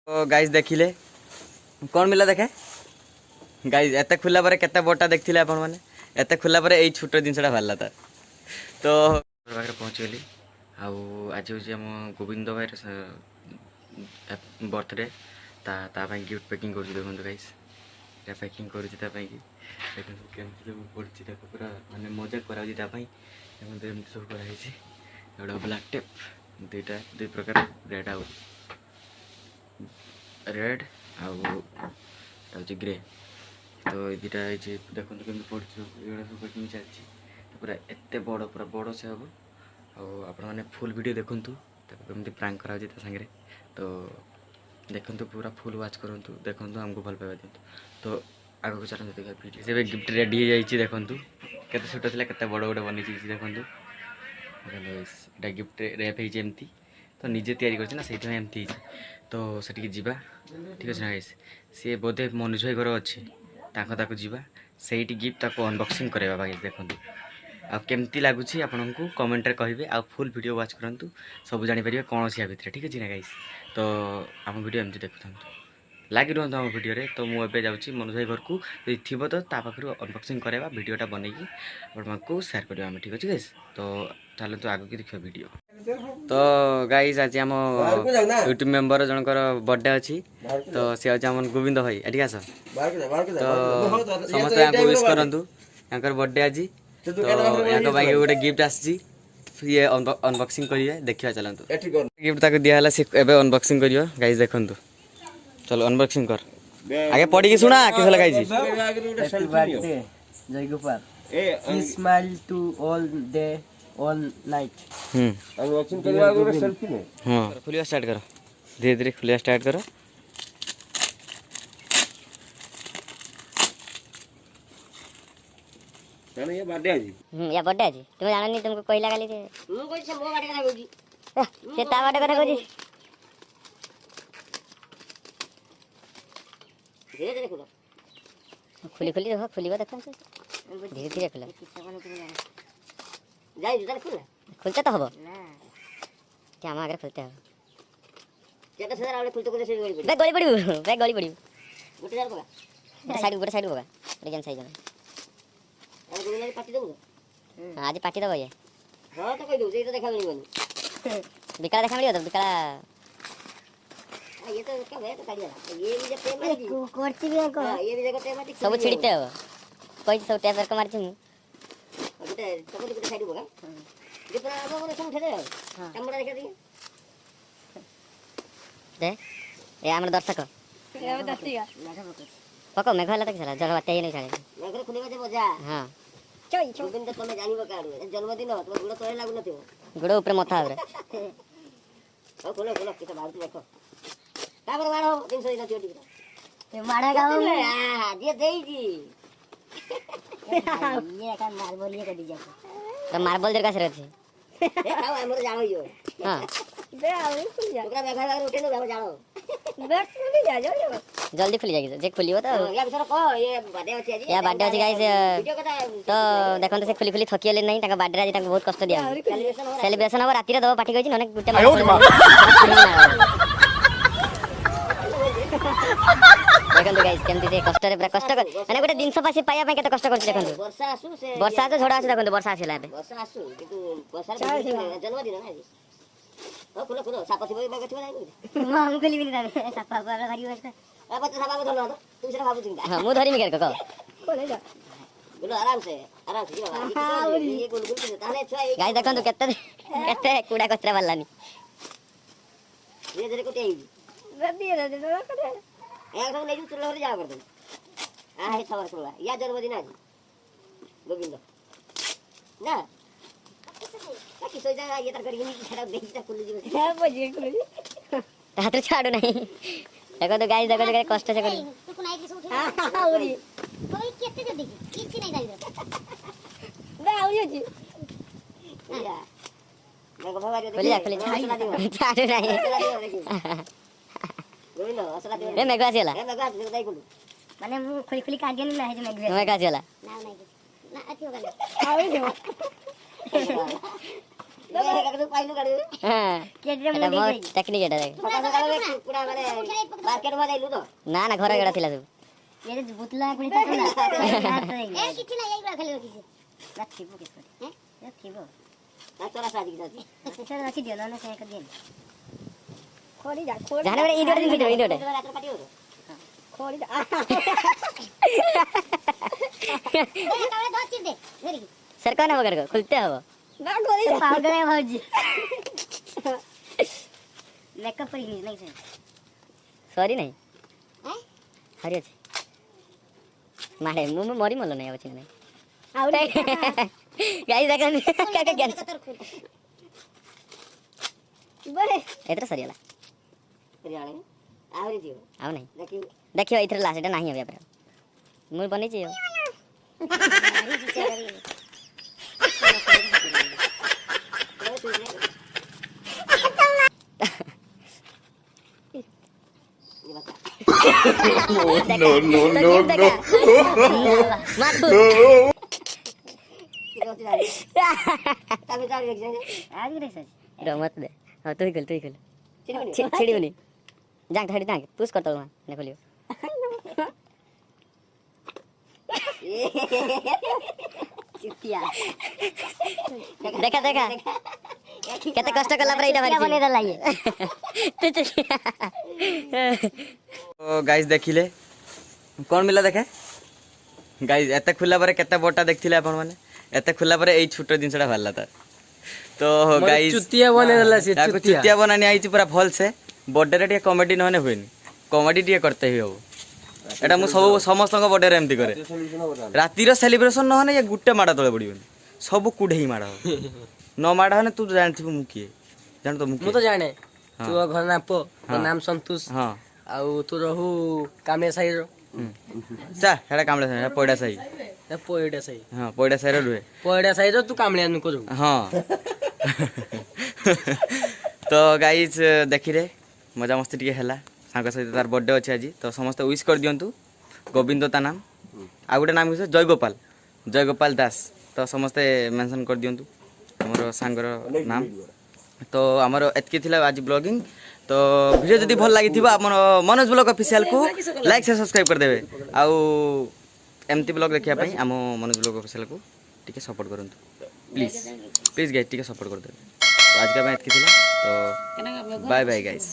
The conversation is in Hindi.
तो गाइस देखिले कौन मिला देखे गाइस एत खुला पर केते बटा देखथिले आपण माने एत खुला पर एई छोट जिनसटा भाला था तो पाखे पहुँच गली आज हूँ आम गोविंद भाई बर्थडे ता गिफ्ट पैकिंग कर देखो गाइस पैकिंग करुँगी केमती सब पड़ी पूरा मानने मजा कराई सब कराई गोटे ब्लैक टेप दुईटा दुई प्रकार रेड आउ रेड आउ ग्रे तो दुटा देखो केमी पड़ी सब पैकिंग चलती पूरा एत बड़ पूरा बड़ से हम आपने फुल वीडियो देखूँ कमी प्रांक करा सागर तो देखूँ पूरा फुल वाच करूँ देखूँ आमको भल पाइबा दिखाँ तो आग को चलते देखा वीडियो से गिफ्ट रेडी हो जाइए देखूँ केते छोट था केते बड़ गोटे बनी देखूँ गिफ्ट रेप होमती तो निजे तैयारी करना से एमती तो सेठी जीवा ठीक अच्छे ना गाइस सी बोधे मनुज भाई घर अच्छे ताक जीवा से गिफ्ट ताको अनबॉक्सिंग कराइबा भाई देखूँ आमती लगुच आपन को कमेंट रे कहिबे आ फुल वीडियो वाच करंतु सब जानि परिबे कोन अछि भितर ठीक अछि ना गाइस तो आम वीडियो एमती देखुथां लागी रहंतु आम वीडियो रे तो मु एबे जाउची मनुज भाई घर को यदि थिबो तो ता पाखरु अनबॉक्सिंग कराइबा वीडियोटा बनेकी आपन को शेयर करबा हम ठीक अछि गाइस तो चलो तो आगो की देखियो वीडियो तो गाइस आज आम यूट्यूब मेंबर जनकर बर्थडे अछि तो से आज आम गोविंद भाई ठीक आस तो समस्त आको विश करंतु यांकर बर्थडे आज तो यहाँ गोटे गिफ्ट आसी ये अनबॉक्सिंग करिए देखिए चलतु गिफ्ट ताको दिया हला से एबे अनबॉक्सिंग करियो गाइस देखंतु चलो अनबॉक्सिंग कर आगे पढ़ी के सुना किस लगा जी जय Gopal smile to all day all night unboxing करवा गोटे सेल्फी में हां खुलिया स्टार्ट करो धीरे धीरे खुलिया स्टार्ट करो जाने ये बर्थडे आज या बर्थडे आज तुम जानो नहीं तुमको कहला गाली से मु कोइ से मो बाटे कथा कहूची से ता बाटे कथा कहूची धीरे धीरे खुलो खुली खुली देखो खुलीबा देखो धीरे धीरे खुला जाई जरा खुला खुलता तो हबो ना क्या हम आगे खुलते हो केते सदर आवले खुलते खुलते से गली पड़ी बैग गली पड़ी बैग गली पड़ी गोटे जार पका साइड ऊपर साइड होगा डिजाइन साइड अरे गोली पाटी देबो आज पार्टी दबो ये हां तो कहि दो जे तो देखा मिली बनी बिकला देखा मिलियो तो बिकला ये तो क्या है तो काढ़िया ये भी जब टेमाटिक कोर्ची भी को हां ये भी जगह टेमाटिक सब छिड़ते हो कोई सब टैप कर मारती हूं गोटे चकोटी गोटे साइड होगा जे पर अब बोले सब उठे दे कैमरा देखा दिए दे ए हमर दर्शक पको मेघ हला तक चला जल बाटे नहीं छाड़े मेघरे खुले बजे बजा हां गोविंद तमे जानिबो काडू जन्मदिन हो तो गुड़ तोरे लागु नथिबो गुड़ो ऊपर मथा रे ओ खोलो खोलो किता बाहर देखो काबर मारो दिन सही नथियो ठीक ये माड़ा गाओ हां दिए देई जी ये का मार्बल ये कर दीजिए तो मार्बल देर का से रहती ए खाओ हमर जानो यो हां बे आवई खुल जा ओकरा मेघा मेघा उठे न हम जानो बैठ खुल जा जल्दी खुल जाएगी जे खुलियो तो या बिचारा को ये बर्थडे अछि आज या बर्थडे अछि गाइस वीडियो कथा तो देखो से खुली खुली थकिले नहीं ताका बर्थडे आज ताका बहुत कष्ट दिया सेलिब्रेशन हो सेलिब्रेशन हो राती रे दो पार्टी कहि नने गुटे देखो गाइस केमती से कष्ट रे कष्ट माने गुटे दिन पासी पाया पे केते कष्ट करछि देखो वर्षा आसु से वर्षा तो झड़ा आसु देखो वर्षा आसिला बे वर्षा आसु किंतु वर्षा जन्मदिन ना आज ओ खोलो खोलो सापा थिबो मेघ थिबो नाही हम खुली बिनी दाबे सापा पर धरी बस आ बच्चा सापा को धरलो तू सेरा भाबु चिंता हां मु धरी मिकर को बोले जा बोलो आराम से जी बाबा ये गोल गोल ताले छुआ गाइस देखो केते केते कुडा कचरा वालानी ये जरे को तेई रदी रे दे करे एक सब ले जू चुल्ला जा कर दे आ है खबर सुनला या जन्मदिन आज गोविंद ना कि सोई जा ये तर करी छड़ा देख जा कुल्ली जी हां बजे कुल्ली हाथ छाड़ो नहीं देखो तो गाइस देखो तो कष्ट से करी तू कुनाई के उठे हां औरी कोई केते जल्दी किछि नहीं दाई बे औरी जी या मैं भवारी खोली जा छाड़ो नहीं गोविंद असला दे ए मेघा आसीला ए मेघा दाई कुल्ली माने मु खुली खुली काट गेली ना हे जे मेघा आसीला ना नहीं ना अति होगा औरी जो କାକୁ ପାଇଲୁ କାଢୁ হ্যাঁ କେଡିରେ এটা ମୁଣ୍ଡି ମୋ ଦେଇ ଟେକ୍ନିକ୍ এটা দেখ କୁକୁଡ଼ା ମାନେ ମାର୍କେଟ मा ଯାଇଲୁ ତ না না ঘরে গড়া ଥିଲା ସବୁ ଏ ବୁତଲା କୁଣି ତାକଲା ଏ କିଛି ନାହିଁ ଏଇଗୁଡା ଖାଲି ରଖିଛି ନା ଥିବ କିଛି ଏ ଥିବ ତା ଚଲା ସାଜି କି ସେଟା ରଖି ଦିଅ ନହେଲେ ସେ ଏକ ଦିଅ ଖୋଡ଼ି ଯା ଜାନେ ଗୋଟେ ଇଣ୍ଡୋ ଦିନ ଭିଡ଼ିଓ ଇଣ୍ଡୋ ରାତ୍ର କାଟିବ ତ ଖୋଡ଼ି ଯା ଏ ତଳେ ଧରଛି ଦେ ଧରିକି सर कौन है को खुलते हो ନା ଖୋଡ଼ି ଯା ପାଉଡର ଭାଉଜି मेकअप पर नहीं नहीं सर सॉरी नहीं हैं हरी अच्छी मारे मुंह में मरी मलो नहीं अब चिन्ह नहीं ଆହୁରି गाइस देखन काका ज्ञान कतर खुल ବଳେ एतरा सरियाला ରିଆଳେ ଆହୁରି ଯିବ आउ नहीं ଦେଖିବୁ देखियो इथर लास्ट एटा नहीं अबे मुंह बनी छी मारी बिचारी नो नो नो नो माथु तभी जारी देख जाए आज रे सर रमत दे हां तू ही खोल छिड़ी बनी जांग थड़ी जांग पुश करता हूं ने खोलियो चितिया देखा देखा केते कष्ट कला पर एटा क्या बने मारी लाइए तू चलिया तो गाइस देखिले कौन मिला देखे गाइस एते खुला पर केते बोटा देखथिले आपण माने एते खुला पर एई छोटो जिंसडा भल्ला तार तो गाइस चुतिया बने देला से ताको चुतिया बनानी आइची पूरा फल से बर्थडे रे कॉमेडी नहने होइनी कॉमेडी टिके करते ही हो एटा मु सब समस्त को बर्थडे रे एमती करे राती रो सेलिब्रेशन नहने ये गुट्टे माडा तळे पडिबनी सब कुढेई माडा हो न माडा हने तू जानथिबु मु किए जान तो मु मु तो जाने हाँ। तू घर नाम पो तो हाँ। नाम संतोष हां आउ तू रहू कामे साई रो चा हेडा कामले से पयडा सही ए पोएडा साई हां पयडा सही रे रुहे पोएडा साई रो तू कामले नु करू हाँ तो गाइज देखी रे मजा मस्ती टिके हैला सांग सहित तार बर्थडे अच्छे आज तो समस्त विश कर दियंतु गोविंद ता नाम आ गोटे नाम किस जय गोपाल दास तो समस्ते मेंशन कर दियंतु हमर सांगर नाम तो हमर एतकी थिला आज ब्लॉगिंग तो वीडियो जदी भल लागि थिबा हमर मनोज ब्लॉग ऑफिशियल को लाइक से सब्सक्राइब कर देबे आउ एमती ब्लॉग देखिया पई हम मनोज ब्लॉग ऑफिशियल को टिके सपोर्ट करंतु प्लीज गाइस टिके सपोर्ट कर देबे तो आज का मैं एतकी थिला तो बाय बाय गाइस।